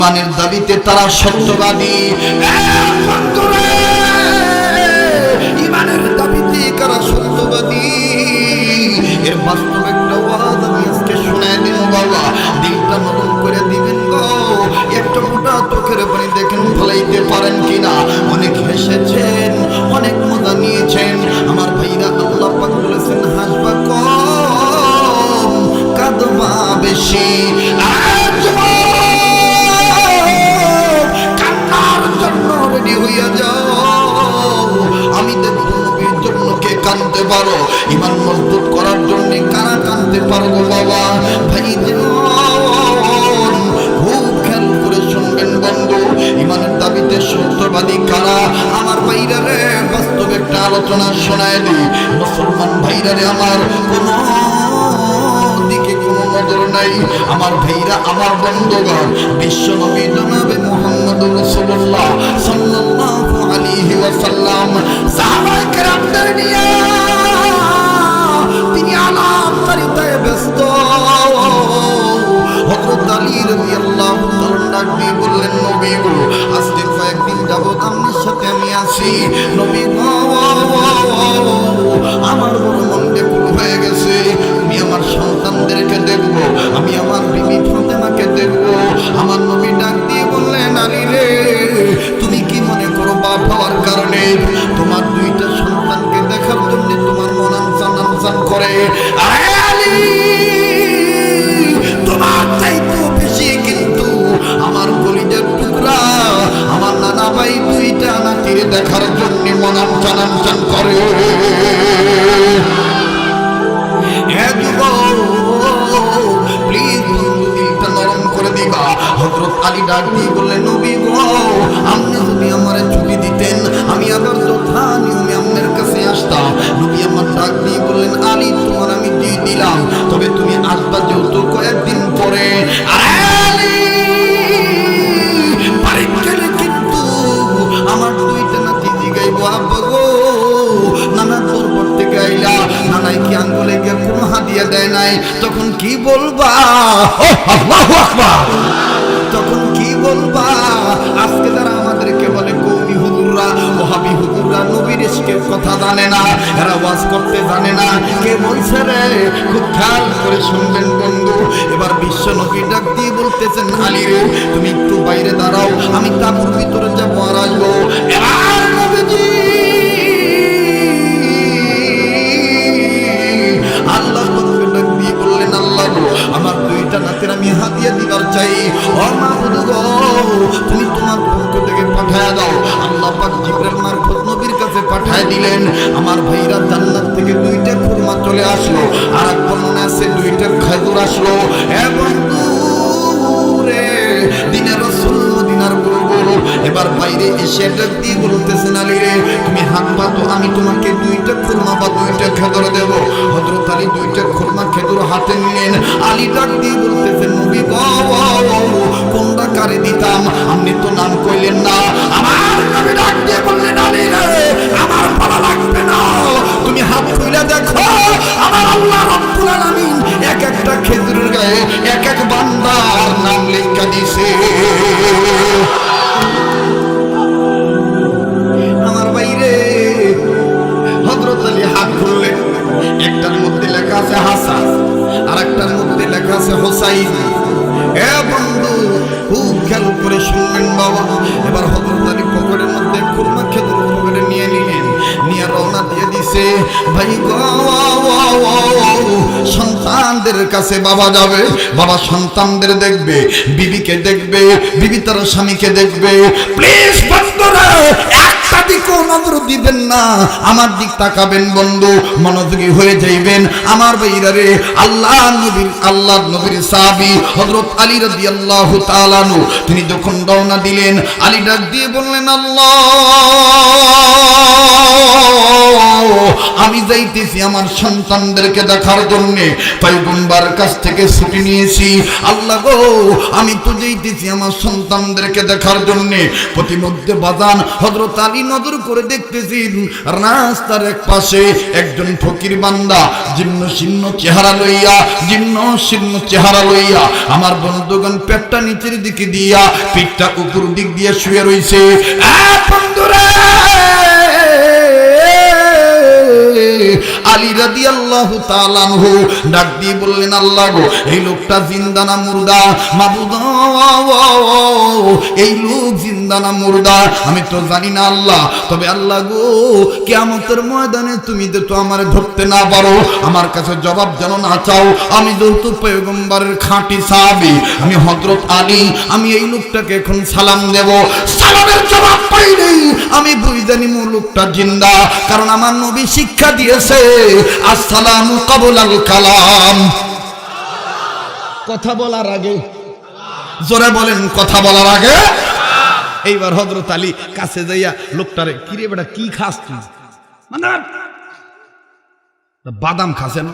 ইমানের দাবিতে তারা সত্যবাদী। ইমানের দাবিতে কারা সত্যবাদী, এর বাস্তব একটা ওয়াজ আমি আজকে শোনায় দিব বাবা, দিলটা নরম করে দিবেন গো। একটা ফোঁটা চোখের পানি দেখেন ফলাইতে পারেন কিনা। অনেক হেসেছেন, অনেক মজা নিয়েছেন আমার ভাইরা। আল্লাহ পাক বলেছেন হাসবা কম কাঁদবা বেশি। কান্নার জন্য রেডি হইয়া যাও, আমি দেখব নবীর জন্য কে কাঁদতে পারো। ইমান মজবুত করার জন্য কারা কাঁদতে পারো গো বাবা। ভাই খুব খেয়াল করে শুনবেন বন্ধু, ইমানের দাবিতে সত্যবাদী কারা আমার ভাইরা রে। বাস্তব একটা আলোচনা শোনায় দিই মুসলমান ভাইরা রে, আমার কোনো দিকে কোনো নজর নাই আমার ভাইরা, আমার বন্ধুগণ। বিশ্ব নবী জনাবে মুহাম্মদুর রাসূলুল্লাহ সাল্লাল্লাহু আলাইহি ওয়াসাল্লাম সাহাবায়ে কেরামদের নিয়ে তিনি আলাপচারিতায় ব্যস্ত। হযরত আলী রাদিয়াল্লাহু তাআলা ডাক দিয়ে বললেন, নবী গো আজকে কয়েকদিন যাবত আপনার সাথে আমি আছি। নবী গো আমার বড় মন ব্যাকুল হয়ে গেছে। আমি আমার সন্তানদেরকে দেখব, আমি আমার বিবি ফাতেমাকে দেখব। আমার নবী ডাক দিয়ে বললেন, আলী রে তুমি কি মনে করো বাপ হওয়ার কারণে তোমার দুইটা সন্তানকে দেখার জন্য তোমার মন আনসান করে? আলী তোমার চাইতে বেশি কিন্তু আমার কলিজার টুকরা আমার নানা ভাই দুইটা নাতির দেখার জন্য মন আনসান করে। প্লিজ বন্ধু দিলটা নরম করে দিবা। হযরত আলী ডাক দিয়ে বললেন, নবী গো আপনি যদি আমারে ছুটি দিতেন আমি আবার যথা নিয়মে আপনার কাছে আসতাম। নবী আমার ডাক দিয়ে বললেন, আলী তোমার আমি দিয়ে দিলাম, তবে তুমি আসবা যেহেতু কয়েকদিন পরে। আলী বাড়ি গেলে কিন্তু আমার দুইটা নাতি জিগাইবো, আব্বা গো নানা দরবার থেকে আইলা, নানাই কি আঙ্গুলে গিয়ে কোনো হাদিয়া দেয় নাই, তখন কি বলবা? আল্লাহু আকবার। তখন কি বলবা? আজকে যারা আমাদেরকে বলে কওমি হুজুররা, ওহাবি হুজুররা নবীর ইশকের কথা জানে না, এরা ওয়াজ করতে জানে না, কে বলছে রে? খুব খেয়াল করে শুনবেন বন্ধু। এবার বিশ্ব নবী ডাক দিয়ে বলতেছেন, আলী রে তুমি একটু বাইরে দাঁড়াও, আমি তাঁবুর ভিতরে যাবো আর আসবো। এবার নবীজি আল্লাহ ডাক দিয়ে বললেন, আল্লাহ গো আমার দুইটা নাতের আমি হাদিয়া দিবার চাই। ও মাবুদ গো তুমি তোমার পক্ষ থেকে পাঠায় দাও। আল্লাহ পাক জিবরাইল মারফত নবীর কাছে পাঠায় দিলেন। আমার ভাইরা জান্নাত থেকে দুইটা খুরমা চলে আসলো, আর এক বর্ণনা আছে দুইটা খেজুর আসলো। এবং দূরে দিনের রাসূল মদিনার বুলবুল এবার বাইরে এসে ডাক দিয়ে বলতেছেন, আলী রে তুমি হাত পাতো, আমি তোমাকে দুইটা খুরমা বা দুইটা খেজুর দেব। হযরত আলী দুইটা খুরমা খেজুর হাতে নিলেন। আলী ডাক দিয়ে বলতেছেন, নবী গো কোনটা কারে দিতাম? আপনি তো নাম কইলেন না। আমার নবী ডাক দিয়ে বললেন, আলী রে আমার ভালো লাগবে না, তুমি হাত খুলে দেখো আমার আল্লাহ রাব্বুল আলামিন এক একটা খেজুরের গায়ে এক এক বান্দার নাম লেখা দিয়েছে। আমার বাইরে হযরত আলী হাত খুললেন, একটার মধ্যে লেখা আছে হাসান আর একটার মধ্যে লেখা আছে হোসাইন। এ বন্ধু খুব খেয়াল করে শুনবেন বাবা। এবার হযরত আলী পকেটের মধ্যে খুরমা খেজুর পকেটে নিয়ে নিলেন, নিয়ে রওনা দিয়ে দিছে। ভাই গো সন্তানদের কাছে বাবা যাবে, বাবা সন্তানদের দেখবে, বিবিকে দেখবে, বিবি তার স্বামীকে দেখবে। প্লিজ বন্ধুরা একটা দিকেও নজর দিবেন না, আমার দিক তাকাবেন বন্ধু, মনোযোগী হয়ে যাইবেন আমার ভাইরা রে। আল্লাহর নবীর সাহাবী হযরত আলী রাদিয়াল্লাহু তাআলা আনহু তিনি যখন রওনা দিলেন, আলী ডাক দিয়ে বললেন, আল্লাহ আমি যাইতেছি আমার সন্তানদেরকে দেখার জন্য পয়গম্বর কাছ থেকে ছুটি নিয়েছি আল্লাহ গো আমি তো যাইতেছি আমার সন্তানদেরকে দেখার জন্য প্রতিমধ্যে বাজান হযরত আলী নজর করে দেখতেছেন রাস্তার এক পাশে একজন ফকির বান্দা জীর্ণ শীর্ণ চেহারা লইয়া আমার বন্ধুগণ পেটটা নিচের দিকে দিয়া পিঠটা উপর দিক দিয়ে শুয়ে রইছে বন্ধুরা আলী রাদিয়াল্লাহু তাআলা আনহু ডাক দিয়ে বললেন আল্লাহ গো এই লোকটা জিন্দা না মুর্দা মাবুদ এই লোক জিন্দা না মুর্দা আমি তো জানি না আল্লাহ তবে আল্লাহ গো কিয়ামতের ময়দানে তুমি তো আমারে ধরতে না পারো আমার কাছে জবাব যেন না চাও আমি যেহেতু পয়গম্বরের খাঁটি সাহাবী আমি হযরত আলী আমি এই লোকটাকে এখন সালাম দেব সালামের জবাব পাইনি আমি বুঝে নিব লোকটা জিন্দা কারণ আমার নবী শিক্ষা দিয়েছে আসসালামু ক্বাবলাল কালাম কথা বলার আগে জোরে বলেন কথা বলার আগে এইবার হযরত আলী কাছে যাইয়া লোকটারে কিরে বেটা কি খাস তুই মানে বাদাম খাসে না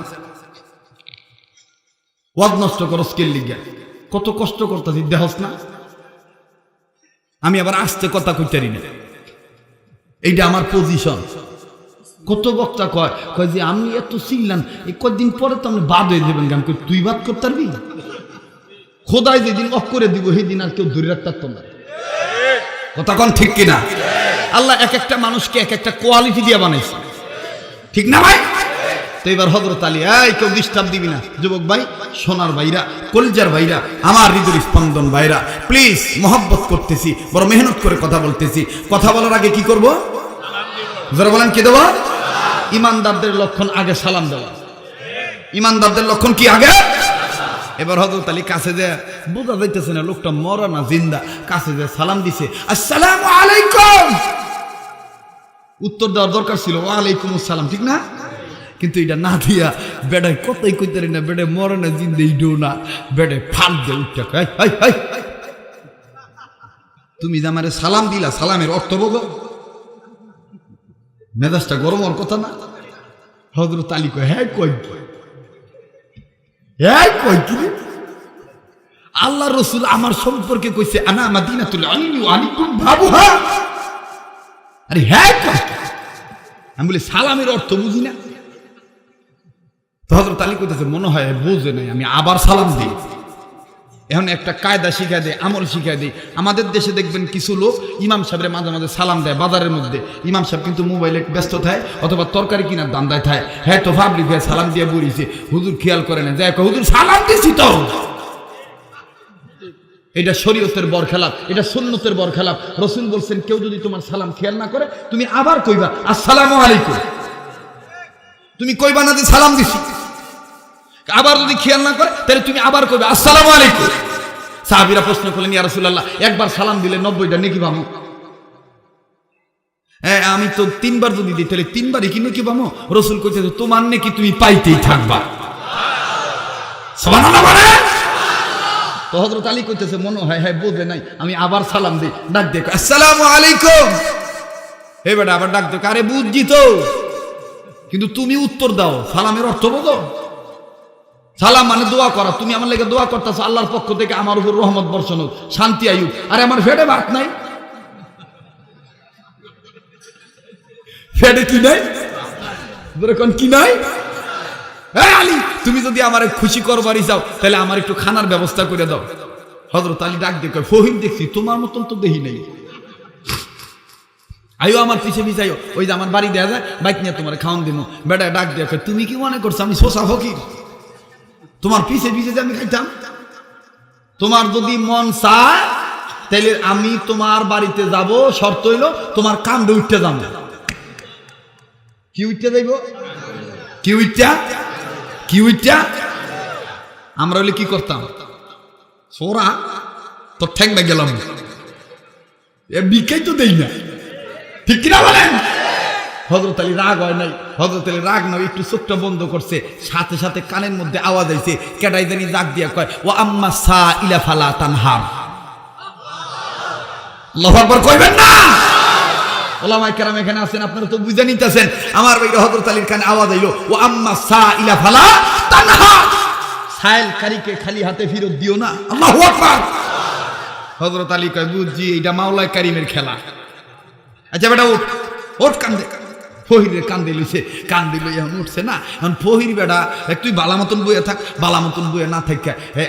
ওয়াজ নষ্ট করস কে লিগা কত কষ্ট করতেছি দেহস না আমি আবার আস্তে কথা কইতারি না এইটা আমার পজিশন কত বক্তা কয় কয় যে আমি এত চিনলাম এই কয়েকদিন পরে তো আপনি বাদ হয়ে যাবেন আমি তুই বাদ করতে পারবি খোদাই যেদিন অফ করে দিব সেই দিন আর কেউ ধরে রাখতে পারতো না কথা কোন ঠিক কিনা আল্লাহ এক একটা মানুষকে এক একটা কোয়ালিটি দিয়ে বানাইছে ঠিক না ভাই তো এবার হযরত আলী এই কেউ ডিস্টার্ব দিবি না যুবক ভাই সোনার ভাইরা কলজার ভাইরা আমার হৃদয়ের স্পন্দন ভাইরা প্লিজ মহব্বত করতেছি বড় মেহনত করে কথা বলতেছি কথা বলার আগে কি করব যারা বলেন কি দেব ইমানদারদের লক্ষণ আগে সালাম দেওয়া ইমানদারদের লক্ষণ কি আগে এবার হযরত আলী কাছে যে বোঝা যাইতেছে না লোকটা মরা না জিন্দা কাছে যে সালাম দিছে আসসালামু আলাইকুম উত্তর দেওয়ার দরকার ছিল ওয়া আলাইকুম আসসালাম ঠিক না কিন্তু এটা না দিয়া বেড়াই কতই কইতারি না বেড়ে মরে না জিন্দে ইডো না বেড়ে ফাল দে উঠতে তুমি যে আমারে সালাম দিলা সালামের অর্থ বোঝো মেজাজটা গরম হওয়ার কথা না হযরত আলী কয় হ্যাঁ কই কি আল্লাহ রাসূল আমার সম্পর্কে কইছে আনা মাদিনাতুল ইলমি ওয়া আলাইকুম বাবুহা আরে হ্যাঁ কই আমি বলি সালামের অর্থ বুঝি না হযরত আলী কইতেছে মনে হয় বুঝে নাই আমি আবার সালাম দিই এখন একটা কায়দা শিখাই দেয় আমল শিখাই দেয় আমাদের দেশে দেখবেন কিছু লোক ইমাম সাহেবের মাঝে মাঝে সালাম দেয় বাজারের মধ্যে ইমাম সাহেব কিন্তু মোবাইলে ব্যস্ত থাকে অথবা তরকারি কিনার দান্দায় থাকে হ্যাঁ তো ভাবলি ভাই সালাম দিয়ে বলিছে হুজুর খেয়াল করে না যাই হুজুর সালাম দিছি তো এটা শরীয়তের বরখেলাপ এটা সুন্নতের বরখেলাপ রাসূল বলছেন কেউ যদি তোমার সালাম খেয়াল না করে তুমি আবার কইবা আসসালামু আলাইকুম তুমি কইবা না যে সালাম দিছি আবার যদি খেয়াল না করে তাহলে তুমি আবার কইবে আসসালামু আলাইকুম সাহাবীরা প্রশ্ন করলেন ইয়া রাসূলুল্লাহ একবার সালাম দিলে 90টা নেকি পাবো হ্যাঁ আমি তো 3বার যদি দিই তাহলে 3বারই কি নেকি পাবো রাসূল কইতেছে তোমার নেকি তুমি পাইতেই থাকবা সুবহানাল্লাহ বলে তো হযরত আলী কইতেছে মনে হয় হ্যাঁ বোঝে নাই আমি আবার সালাম দিই ডাক দিয়ে আসসালামু আলাইকুম হে বেটা আবার ডাক দে আরে বুঝছি তো কিন্তু তুমি উত্তর দাও সালামের অর্থ বোঝো সালাম মানে দোয়া করা তুমি আমার লেগে দোয়া করতেছো আল্লাহর পক্ষ থেকে আমার উপর রহমত বর্ষণ হোক শান্তি আয়ুক আরে আমার ফেটে ভাত নাই ফেটে কি নাই কোন কি নাই আলী তুমি যদি আমার খুশি করবারই যাও তাহলে আমার একটু খানার ব্যবস্থা করে দাও হযরত আলী ডাক দিয়ে কয় ফহিম দেখছি তোমার মতন তো দেখি নাই আইও আমার পিছে পিছাইও ওই যে আমার বাড়ি দেয়া যায় বাইক নিয়ে তোমার খাওয়ান দিব বেটা ডাক দিয়ে কয় তুমি কি মনে করছো আমি শোষা ফকির তোমার পিছে পিছে যে আমি খাইতাম তোমার যদি মন চায় তাহলে আমি তোমার বাড়িতে যাব শর্ত হইলো তোমার কান্দে উঠতে যাবো কি উঠতে যাইব কি উঠটা আমরা হইলে কি করতাম সোরা তোর ঠ্যাং না গেলাম বিকাই তো দেই না ঠিক কিনা বলেন হযরত আলী রাগ হয় নাই হযরত আলী রাগ নয় একটু চোখটা বন্ধ করছে সাথে সাথে কানের মধ্যে আওয়াজ আইছে কেডাই জানি ডাক দিয়া কয় ও আম্মা সাইলা ফালা তানহার আল্লাহু আকবার কইবেন না ওলামায়ে কেরাম এখানে আছেন, আপনারা তো বুঝে নিতেছেন। আমার ভাইরা হযরত আলীর কানে আওয়াজ আইলো, ও আম্মা সাইলা ফালা তানহা, সাইলকারীকে খালি হাতে ফেরত দিও না। আল্লাহু আকবার। হযরত আলী কয়, বুঝছি এটা মাওলায়ে কারীমের খেলা। আচ্ছা বেটা ওঠ, ওঠ কান্দে। ফহিরের কান্দে লইছে, কান্দে লই এখন উঠছে না। এখন ফহির বেটা তুই বালা মতন বইয়া থাক, বালা মতন বইয়া না থাক।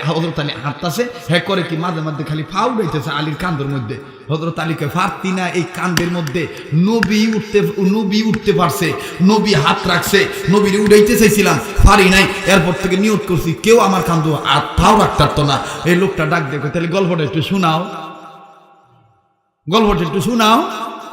হযরত আলী হাঁটতাছে, হ্যাঁ করে কি মাঝে মাঝে খালি ফা উঠাইতেছে আলীর কান্দের মধ্যে। হযরত আলীকে পারতি না এই কান্দের মধ্যে, নবী উঠতে পারছে, নবী হাত রাখছে, নবীর উঠাইতে চাইছিলাম, পারি নাই। এরপর থেকে নিয়ত করছি কেউ আমার কান্দ আর ফাও রাখতে পারতো না। এই লোকটা ডাক দেখো, তাহলে গল্পটা একটু শোনাও, গল্পটা একটু শোনাও।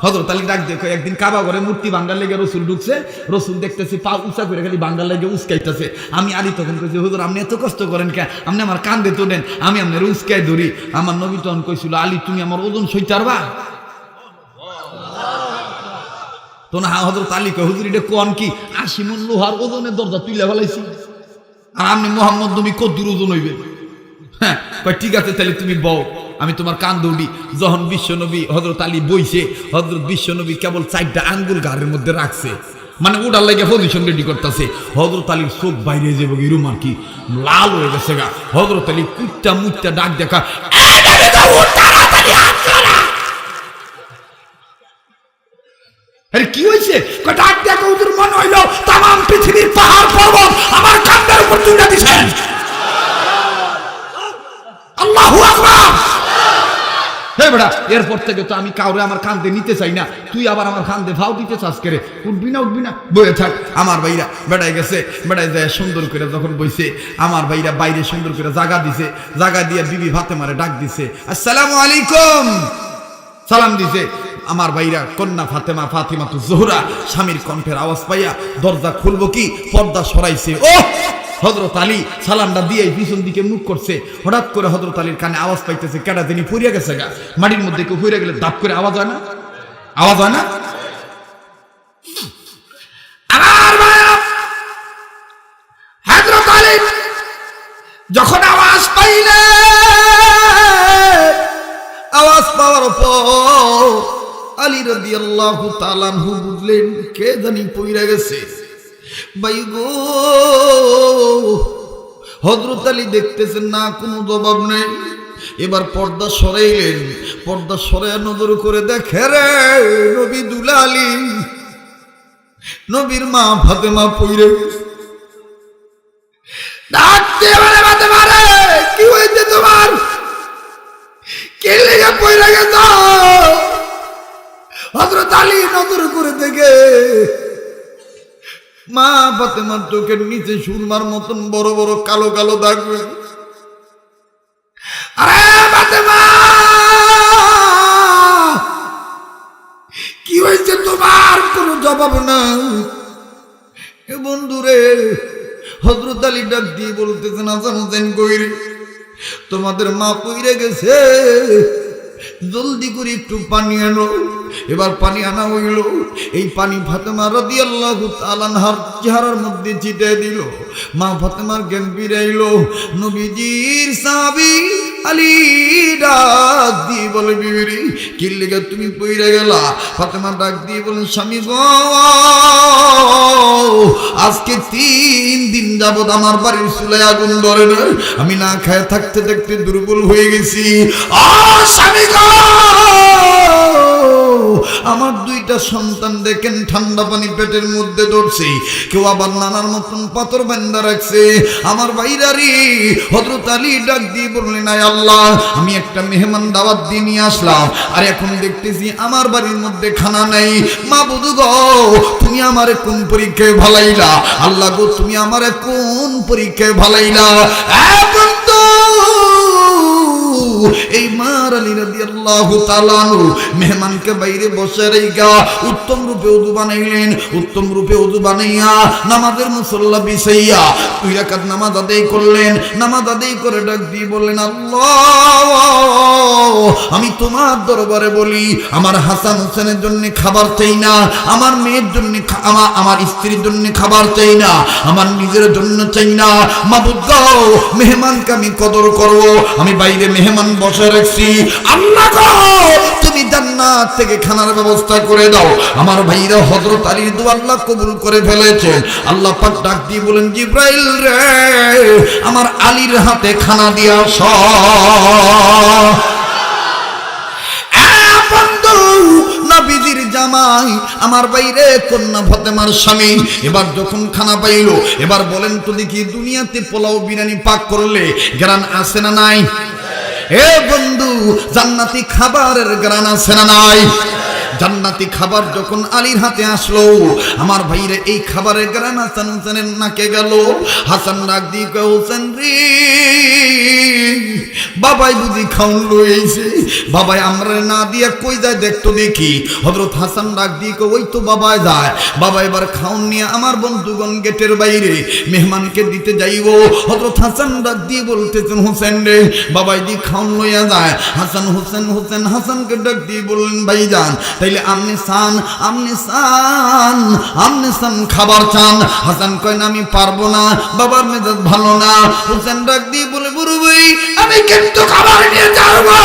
হযরত আলী ডাক দেখো, একদিন কাবা ঘরে মূর্তি ভাঙ্গার লেগে রসুল ঢুকছে, রসুল দেখতেছি পা উঁচা করে খালি ভাঙ্গার লেগে উস্কাইতেছে। আমি আলী তখন কইছি, হুজুর আপনি এত কষ্ট করেন কে, আপনি আমার কান্দে তোলেন, আমি আপনার উস্কাই ধরি। আমার নবী তখন কইছিল, আলী তুমি আমার ওজন সইতে পারবা? তো না হযরত আলী কয়, হুজুর এটা কোন কি, 80 মণ লোহার ওজনের দরজা তুইলা ফেলাইছি, আর আপনি মোহাম্মদ নবী কদ্দুর ওজন হইবে? হ্যাঁ কয় ঠিক আছে তাহলে তুমি বও, আমি তোমার কান দৌড়ি। যখন বিশ্বনবী হযরত আলী বইছে, হযরত বিশ্বনবী কেবল 4টা আঙ্গুল ঘাড়ের মধ্যে রাখছে, মানে ওটার লাগে পজিশন রেডি করতেছে। হযরত আলীর চোখ বাইরে যাবো, এরম আর কি লাল হয়ে গেছে গা। হযরত আলী কুত্তা মুত্তা ডাক দেখা, আরে কি হয়েছে? ডাক দেখা হুজুর মনে হইলো তামাম পৃথিবীর পাহাড় পর্বত আমার কান্দের উপর তুলে দিছেন। আল্লাহু আকবার। হে বেটা, এরপর থেকে তো আমি কাউরে আমার কান্দে নিতে চাই না, তুই আবার আমার কান্দে ভাও দিতে চাস করে, উঠবি না উঠবি না, বয়ে থাক। আমার ভাইরা বেড়াই গেছে, বেড়াই যায় সুন্দর করে যখন বইছে, আমার ভাইরা বাইরে সুন্দর করে জায়গা দিছে, জায়গা দিয়ে বিবি ফাতেমারে ডাক দিছে, আসসালামু আলাইকুম সালাম দিছে। আমার ভাইরা কন্যা ফাতিমাতুজ জোহরা স্বামীর কণ্ঠের আওয়াজ পাইয়া দরজা খুলবো কি পর্দা সরাইছে। ও হযরত আলী সালামটা দিয়ে পিছন দিকে মুখ করছে। হঠাৎ করে হযরত আলীর কানে আওয়াজ পাইতেছে, কেডা জানি পড়িয়া গেছে গা। মাটির মধ্যে কেউ পড়িয়া গেলে দাপ করে আওয়াজ হয় না? আওয়াজ হয় না? আমার ভাইরা হযরত আলী যখন আওয়াজ পাইলে, আওয়াজ পাওয়ার পর আলী রাদিয়াল্লাহু তাআলা আনহু বুঝলেন কে জানি পড়িয়া গেছে। ভাই গো, হযরত আলী দেখতেছেন না, কোনো জবাব নেই। এবার পর্দা সরাইলেন, পর্দা সরাইয়া নজর করে দেখে রে নবী দুলালী, নবীর মা ফাতেমা পইরে ডাকতে বলে, ফাতেমা রে কি হইছে তোমার, কে লেগে পইরা গেছ? হযরত আলী নজর করে দেখে মা ফাতেমার চোখের নিচে সুরমার মতন বড় বড় কালো কালো দাগ। আরে ফাতেমা কি হয়েছে তোমার? কোনো জবাব না। বন্ধুরে হযরত আলী ডাক দিয়ে বলতেছেন, আজান হোসেন কইরে তোমাদের মা পইরে গেছে, জলদি করে একটু পানি আনো। এবার পানি আনা হইল, এই পানি ফাতেমা রাদিয়াল্লাহু তাআলা আনহার চেহারার মধ্যে ছিটিয়ে দিল। মা ফাতেমার জ্ঞান ফিরাইল। নবীজির সাহাবী আলী ডাক দিয়ে বলে, বিবি কি লেগে তুমি পইরা গেলা? ফাতেমা ডাক দিয়ে বলেন, স্বামী গো, আজকে 3 দিন যাবত আমার বাড়ির চুলায় আগুন ধরে না, আমি না খায় থাকতে থাকতে দুর্বল হয়ে গেছি। স্বামী গো, আমার 2টা সন্তান দেখেন ঠান্ডা পানি পেটের মধ্যে ধরছে, কেউ আবার নানার মতন পাথর বান্ধা রাখছে। আমার ভাইরারি হযরত আলী ডাক দিয়ে বললেন, আয় আল্লাহ, আমি একটা মেহমান দাওয়াত দিয়ে নিয়ে আসলাম, আর এখন দেখতেছি আমার বাড়ির মধ্যে খানা নাই। মাবুদ গো, তুমি আমারে কোন পরীক্ষায় ভালাইলা? আল্লাহ গো, তুমি আমারে কোন পরীক্ষায় ভালাইলা? এই মার আলী রাদিয়াল্লাহু তাআলা আনহু মেহমানকে বাইরে বসে রেখা উত্তম রূপে ওযু বানাইলেন। উত্তম রূপে ওযু বানাইয়া নামাজের মুসল্লা বিছাইয়া 2 রাকাত নামাজ আদায় করলেন। নামাজ আদায় করে ডাক দিয়ে বললেন, আল্লাহ, আমি তোমার দরবারে বলি, আমার হাসান হোসেনের জন্য খাবার চাই না, আমার মেয়ের জন্য, আমার স্ত্রীর জন্য খাবার চাই না, আমার নিজের জন্য চাই না। মাবুদ গো, মেহমানকে আমি কদর করব, আমি বাইরে মেহমান বসে রাখছি। আল্লাহ গো, তুমি জান্নাত জান্নাত থেকে খানার ব্যবস্থা করে দাও। আমার ভাইরা হযরত আলীর দোয়া আল্লাহ কবুল করে ফেলেছেন। আল্লাহ পাক ডাক দিয়ে বলেন, জিব্রাইল রে, আমার আলীর হাতে খানা দিয়ে আসো। নবীজির জামাই আমার বাইরে কন্যা ফাতেমার স্বামী এবার যখন খানা পাইল, এবার বলেন তো দেখি, দুনিয়াতে পোলাও বিরিয়ানি পাক করলে গ্রান আছে না নাই? এ বন্ধু, জান্নাতি খাবারের গ্রান আছে না নাই? জান্নাতি খাবার যখন আলীর হাতে আসলো, আমার ভাইরে এই খাবারের গ্রান হাসান হোসেনের নাকে গেল। হাসান ডাক দিয়ে কয়, হোসেন রে, বাবাই বুঝি খাউন লইছে, বাবাই আমরা না দিয়া কই যায় দেখতো দেখি। হযরত হাসান ডাক দিয়ে কয়, ওই তো বাবাই যায়। বাবা এবার খাউন নিয়ে আমার বন্ধুগণ গেটের বাইরে মেহমানকে দিতে যাইব। হযরত হাসান ডাক দিয়ে বলতেছেন, হোসেন রে, বাবাই দি খাউন লইয়া যায়। হাসান হোসেন হাসানকে ডাক দিয়ে বললেন, ভাইজান তাইলে আপনি চান খাবার চান? হাসান কয়, না আমি পারবো না, বাবার মেজাজ ভালো না। হোসেন ডাক দিয়ে বলে, বুড়ো ভাই, আমি কিন্তু খাবার নিয়ে যাবো,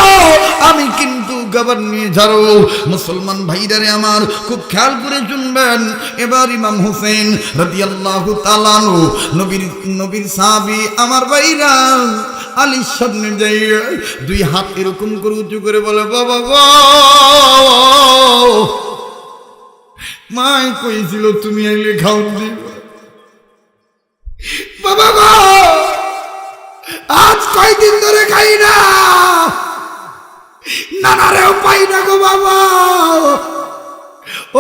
আমি কিন্তু খাবার নিয়ে যাবো। মুসলমান ভাইদারে আমার খুব খেয়াল করে শুনবেন। এবার ইমাম হোসেন রাদিয়াল্লাহু তাআলা আনহু নবীর সাহাবী আমার ভাইরা আলীর সামনে যাইয়া দুই হাত এরকম করে উঁচু করে বলে, বাবা গো, মাই কইছিল তুমি আইলে খাওন দিবা। বাবা গো, আজ কয়দিন ধরে খাই না, নানারেও পাই না গো বাবা।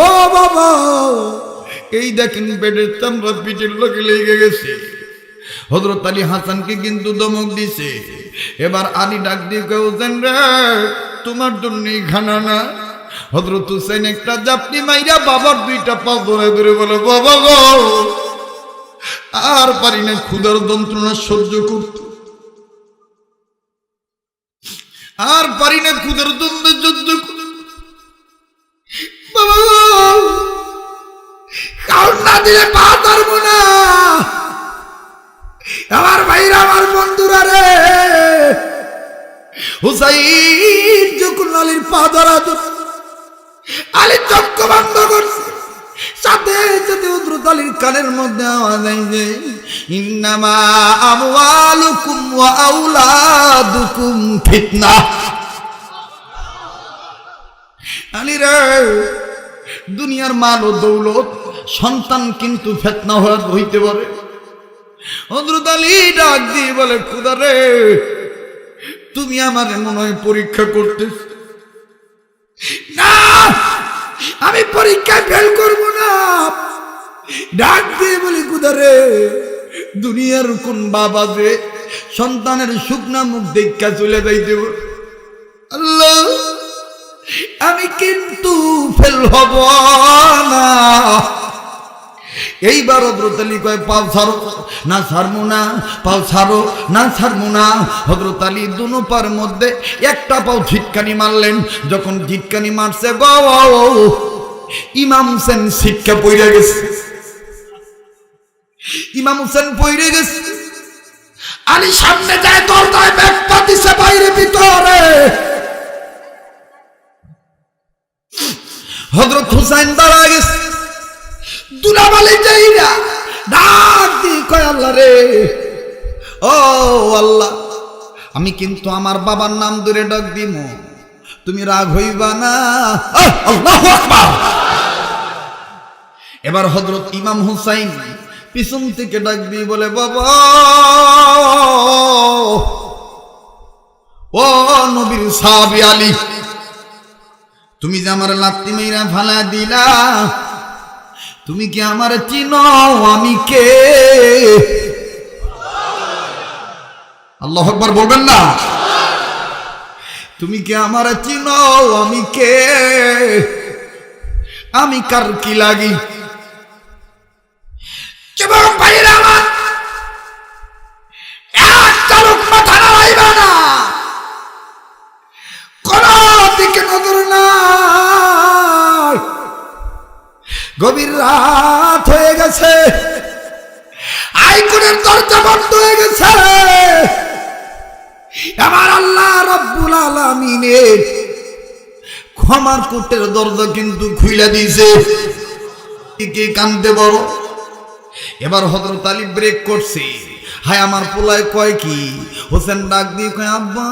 ও বাবা, এই দেখেন পেটের চামড়া পিঠের লোকে লেগে গেছে। হযরত আলী হাসানকে কিন্তু ধমক দিছে। এবার আলী ডাক দিয়ে কয়, হোসেন রে, তোমার জন্যই খানা না। হযরত হুসাইন একটা জাপনি মাইরা বাবার দুইটা পা ধরে ধরে বলে, বাবা গো, আর পারি না ক্ষুধার যন্ত্রণা সহ্য করতে, আর পারি না ক্ষুধার যন্ত্রণা সহ্য করতে। বাবা গো, খাওন না দিলে পা ধরবো না। আমার ভাইরা, আমার বন্ধুরা রে, হুসাইন যখন আলীর পা ধরা, আলী চক্ষু বন্ধ করছে, সাথে সাথে হযরত আলীর কানের মধ্যে আওয়াজ আইছে, ইন্নামা আমওয়ালুকুম ওয়া আওলাদুকুম ফিতনা। আলী রে, দুনিয়ার মাল ও দৌলত, সন্তান কিন্তু ফিতনা হইতে পারে। হযরত আলী ডাক দিয়ে বলে, খোদা রে, তুমি আমার মনে হয় পরীক্ষা করতেছ। না, আমি পরীক্ষায় ফেল করবো না। ডাক দিয়ে বলি, খোদা রে, দুনিয়ার কোন বাবা যে সন্তানের শুকনা মুখ দেখা চলে যাইতে পারে? আল্লাহ, আমি কিন্তু ফেল হব না। এইবার হযরত আলী কয়, পাও ছাড়ো না, ছাড়বো না, পাও ছাড়ো না, ছাড়বো না। হযরত আলী দুনো পার মধ্যে একটা পাও ঝিটকানি মারলেন। যখন ঝিটকানি মারছে, ইমাম হোসেন শিক্ষা পড়ে গেছে। ইমাম হোসেন পড়ে গেছে। আলী সামনে যায়, দরজায় ব্যাগ পাতিছে, বাইরে ভিতরে। হযরত হুসাইন দাঁড়া গেছে, দুলাবালি যাইরা ডাক দি কয়, আল্লাহ রে, ও আল্লাহ, আমি কিন্তু আমার বাবার নাম ধরে ডাক দিব, তুমি রাগ হইবা না। আল্লাহু আকবার। এবার হযরত ইমাম হুসাইন পিছন থেকে ডাক দিয়ে বলে, বাবা, ও নবীর সাহাবী আলী, তুমি যে আমার লাত্তি মেরা ফালা দিলা, তুমি কি আমার চিনো আমি কে? আল্লাহু আকবার বলবেন না? তুমি কি আমার চিনো আমি কে? আমি কার কি লাগি? কেবল ভাইরা আমার, একটা লোক মাথা নাড়াইবা না, কোন দিকে নজর নাই। গভীর রাত হয়ে গেছে, আইকুনের দরজা বন্ধ হয়ে গেছে। আমার আল্লাহ রাব্বুল আলামিনের ক্ষমার কোটের দরজা কিন্তু খুইলা দিয়েছে। কে কান্দে বড়। এবার হযরত আলী ব্রেক করছে। হায় আমার পোলায় কয় কি, হোসেন ডাক দিয়ে কয় আব্বা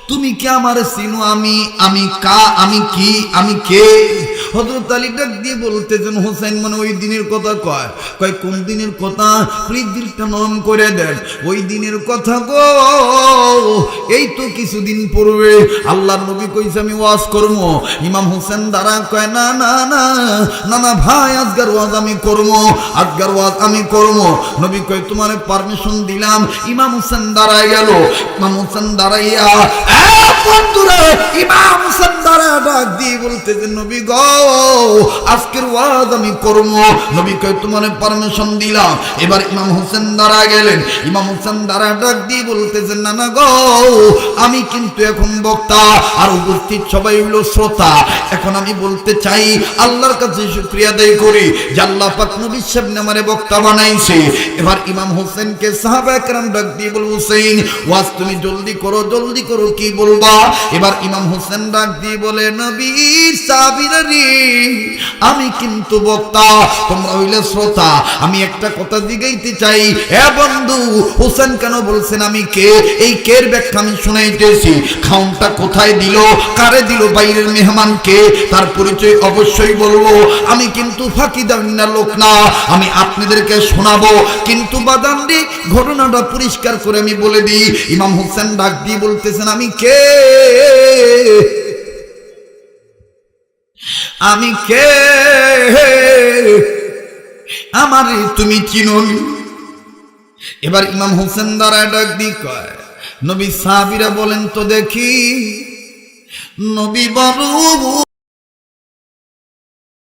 তুমি কি আমারে চিনো? আমি কি, আমি কে? হযরত আলী ডাক দিয়ে বলতেছেন হোসেন মানে ওই দিনের কথা কয়। কয় কোন দিনের কথা? প্লিজ দিলটা নরম করে দেন। ওই দিনের কথা গো, এই তো কিছুদিন পূর্বে আল্লাহর নবী কইছে আমি ওয়াজ করব। ইমাম হোসেন দাঁড়া কয় না না না না না ভাই, আজকের ওয়াজ আমি করব, আজকের ওয়াজ আমি করব। নবী কয় তোমারে পারমিশন দিলাম। ইমাম হোসেন দাঁড়ায় গেল। ইমাম হোসেন দাঁড়াইয়া বন্ধুরা, ইমাম হোসেন দাঁড়া ডাক দিয়ে বলতেছে নবী গো আজকের ওয়াজ আমি করব। নবী কয় তোমারে পারমিশন দিলাম। এবার ইমাম হোসেন দাঁড়া গেলেন। ইমাম হোসেন দাঁড়া ডাক দিয়ে বলতেছেন না না গো আমি কিন্তু এখন বক্তা আর উপস্থিত সবাই হলো শ্রোতা। এখন আমি বলতে চাই আল্লাহর কাছে শুকরিয়া আদায় করি যে আল্লাহ পাক নবী সাহেব আমারে বক্তা বানাইছে। এবার ইমাম হোসেনকে সাহাবায়ে কেরাম ডাক দিয়ে বল হোসেন ওয়াজ তুমি জলদি করো, জলদি করো, কি বলবা? এবার ইমাম হোসেন ডাক দিয়ে বলে নবীর সাহাবীরা রে আমি কিন্তু বক্তা, তোমরা হইলে শ্রোতা। আমি একটা কথা জিগাইতে চাই, এ বন্ধু হোসেন কেন বলছেন আমি কে? এই কের ব্যাখ্যা আমি শুনাইতেছি। খাউনটা কোথায় দিল, কারে দিল, বাইরের মেহমান কে, তার পরিচয় অবশ্যই বলবো। আমি কিন্তু ফাঁকি দামি না লোক না, আমি আপনাদেরকে শোনাবো। কিন্তু বাদান্ডি ঘটনাটা পরিষ্কার করে আমি বলে দিই। ইমাম হোসেন ডাক দিয়ে বলতেছেন আমি কে, আমি কে, আমারে তুমি চিনোনি? এবার ইমাম হোসেন দাঁড়ায় ডাক দিয়ে কয় নবী সাহাবীরা বলেন তো দেখি। নবী বড়